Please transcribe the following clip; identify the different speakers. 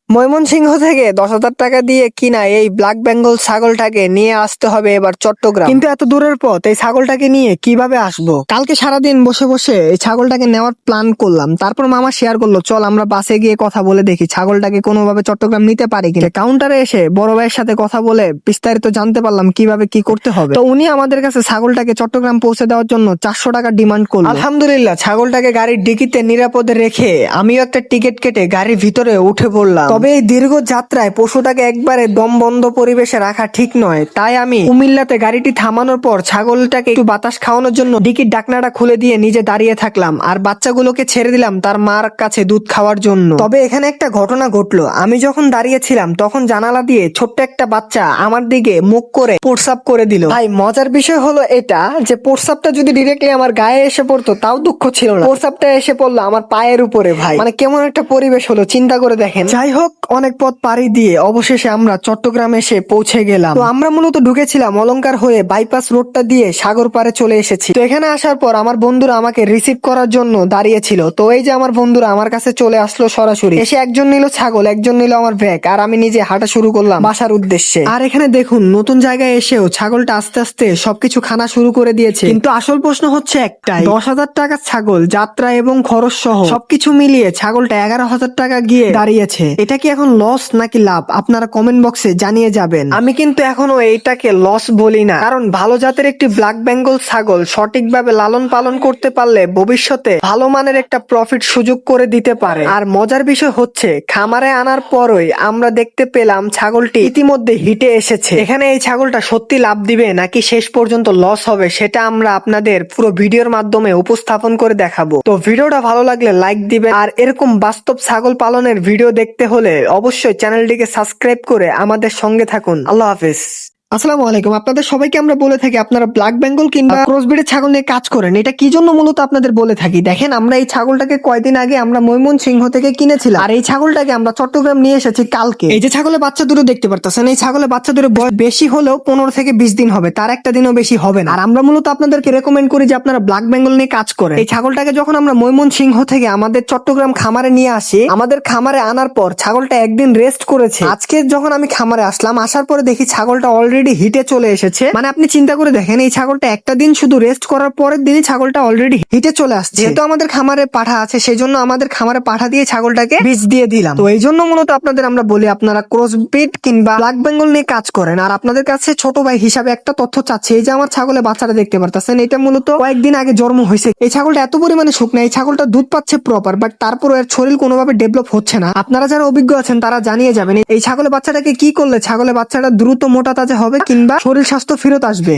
Speaker 1: ময়মনসিংহ থেকে 10,000 টাকা দিয়ে কিনা এই ব্ল্যাক বেঙ্গল ছাগলটাকে নিয়ে আসতে হবে এবার চট্টগ্রাম। কিন্তু এত দূরের পথ এই ছাগলটাকে নিয়ে কিভাবে আসবো? কালকে সারাদিন বসে বসে এই ছাগলটাকে নেওয়ার প্ল্যান করলাম। তারপর মামা শেয়ার করলো, চল আমরা বাসে গিয়ে কথা বলে দেখি ছাগলটাকে কোনোভাবে চট্টগ্রাম নিতে পারি কিনা। কাউন্টারে এসে বড় ভাইয়ের সাথে কথা বলে বিস্তারিত জানতে পারলাম কিভাবে কি করতে হবে। তো উনি আমাদের কাছে ছাগলটাকে চট্টগ্রাম পৌঁছে দেওয়ার জন্য 400 টাকা ডিমান্ড করলো। আলহামদুলিল্লাহ ছাগলটাকে গাড়ির ডিকিতে নিরাপদে রেখে আমিও একটা টিকিট কেটে গাড়ির ভিতরে উঠে পড়লাম। তবে এই দীর্ঘ যাত্রায় পশুটাকে একবারে দম বন্ধ পরিবেশে রাখা ঠিক নয়, তাই আমি কুমিল্লাতে গাড়িটি থামানোর পর ছাগলটাকে একটু বাতাস খাওয়ানোর জন্য ডিকির ঢাকনাটা খুলে দিয়ে নিজে দাঁড়িয়ে থাকলাম আর বাচ্চাগুলোকে ছেড়ে দিলাম তার মার কাছে দুধ খাওয়ার জন্য। তবে এখানে একটা ঘটনা ঘটলো, আমি যখন দাঁড়িয়েছিলাম তখন জানালা দিয়ে ছোট্ট একটা বাচ্চা আমার দিকে মুখ করে প্রস্রাব করে দিল। ভাই মজার বিষয় হলো এটা যে প্রস্রাবটা যদি ডিরেক্টলি আমার গায়ে এসে পড়তো তাও দুঃখ ছিল না, প্রস্রাবটা এসে পড়লো আমার পায়ের উপরে। ভাই মানে কেমন একটা পরিবেশ হলো চিন্তা করে দেখেন। যাই হোক, অনেক পথ পাড়ি দিয়ে অবশেষে আমরা চট্টগ্রামে এসে পৌঁছে গেলাম। তো আমরা মূলত ঢুকেছিলাম অলংকার হয়ে বাইপাস রোডটা দিয়ে সাগর পাড়ে চলে এসেছি। তো এখানে আসার পর আমার বন্ধুরা আমাকে রিসিভ করার জন্য দাঁড়িয়েছিল। তো এই যে আমার বন্ধুরা আমার কাছে চলে আসলো সরাসরি এসে, একজন নিল ছাগল, একজন নিল আমার ব্যাগ, আর আমি নিজে হাঁটা শুরু করলাম বাসার উদ্দেশ্যে। আর এখানে দেখুন নতুন জায়গায় এসেও ছাগলটা আস্তে আস্তে সবকিছু খানা শুরু করে দিয়েছে। কিন্তু আসল প্রশ্ন হচ্ছে একটাই, 10,000 টাকার ছাগল যাত্রা এবং খরচ সহ সবকিছু মিলিয়ে ছাগলটা 11,000 টাকা গিয়ে দাঁড়িয়েছে। এটা কি এখন লস নাকি লাভ? আপনারা কমেন্ট বক্সে জানিয়ে যাবেন। আমি কিন্তু এখনো এইটাকে লস বলি না, কারণ ভালো জাতের একটি ব্ল্যাক বেঙ্গল ছাগল সঠিকভাবে লালন পালন করতে পারলে ভবিষ্যতে ভালো মানের একটা প্রফিট সুযোগ করে দিতে পারে। আর মজার বিষয় হচ্ছে খামারে আনার পরই আমরা দেখতে পেলাম ছাগলটি ইতিমধ্যে হিটে এসেছে। এখানে এই ছাগলটা সত্যি লাভ দিবে নাকি শেষ পর্যন্ত লস হবে সেটা আমরা আপনাদের পুরো ভিডিওর মাধ্যমে উপস্থাপন করে দেখাবো। তো ভিডিওটা ভালো লাগলে লাইক দিবেন, আর এরকম বাস্তব ছাগল পালনের ভিডিও দেখতে হলে অবশ্যই চ্যানেলটিকে সাবস্ক্রাইব করে আমাদের সঙ্গে থাকুন। আল্লাহ হাফেজ। আসসালামু আলাইকুম। আপনাদের সবাইকে আমরা বলে থাকি আপনারা ব্ল্যাক বেঙ্গল কিংবা ক্রসব্রিডের ছাগল নিয়ে কাজ করেন, এটা কি জন্য মূলত আপনাদের বলে থাকি দেখেন। আমরা এই ছাগলটাকে কয়দিন আগে আমরা ময়মনসিংহ থেকে কিনেছিলাম, আর এই ছাগলটাকে আমরা চট্টগ্রাম নিয়ে এসেছি কালকে। এই যে ছাগলের বাচ্চা দুটো দেখতে পারতেছেন, এই ছাগলের বাচ্চা দুটো বয়স বেশি হলেও 15 থেকে 20 দিন হবে, তার একটা দিনও বেশি হবে না। আর আমরা মূলত আপনাদেরকে রেকমেন্ড করি যে আপনারা ব্ল্যাক বেঙ্গল নিয়ে কাজ করেন। এই ছাগলটাকে যখন আমরা ময়মনসিংহ থেকে আমাদের চট্টগ্রাম খামারে নিয়ে আসি, আমাদের খামারে আনার পর ছাগলটা একদিন রেস্ট করেছে। আজকে যখন আমি খামারে আসলাম, আসার পরে দেখি ছাগলটা অলরেডি হিটে চলে এসেছে। মানে আপনি চিন্তা করে দেখেন, এই ছাগলটা একটা দিন শুধু রেস্ট করার পরের দিনই ছাগলটা অলরেডি হিটে চলে আসছে। যেহেতু আমাদের খামারে পাঠা আছে সেই জন্য আমাদের খামারে পাঠা দিয়ে ছাগলটাকে বীজ দিয়ে দিলাম। তো এই জন্য মূলত আপনাদের আমরা বলি আপনারা ক্রসব্রিড কিংবা ব্ল্যাক বেঙ্গল নিয়ে কাজ করেন। আর আপনাদের কাছে ছোট ভাই হিসাবে একটা তথ্য চাচ্ছি, এই যে আমার ছাগলের বাচ্চাটা দেখতে পারতেছেন, এটা মূলত কয়েকদিন আগে জন্ম হয়েছে। এই ছাগলটা এত পরিমাণে শুকনা, এই ছাগলটা দুধ পাচ্ছে প্রপার, বাট তারপর এর শরীর কোনোভাবে ডেভেলপ হচ্ছে না। আপনারা যারা অভিজ্ঞ আছেন তারা জানিয়ে যাবেন এই ছাগলের বাচ্চাটাকে কি করলে ছাগলের বাচ্চাটা দ্রুত মোটা তাজা হবে কিংবা শরীর স্বাস্থ্য ফেরত আসবে।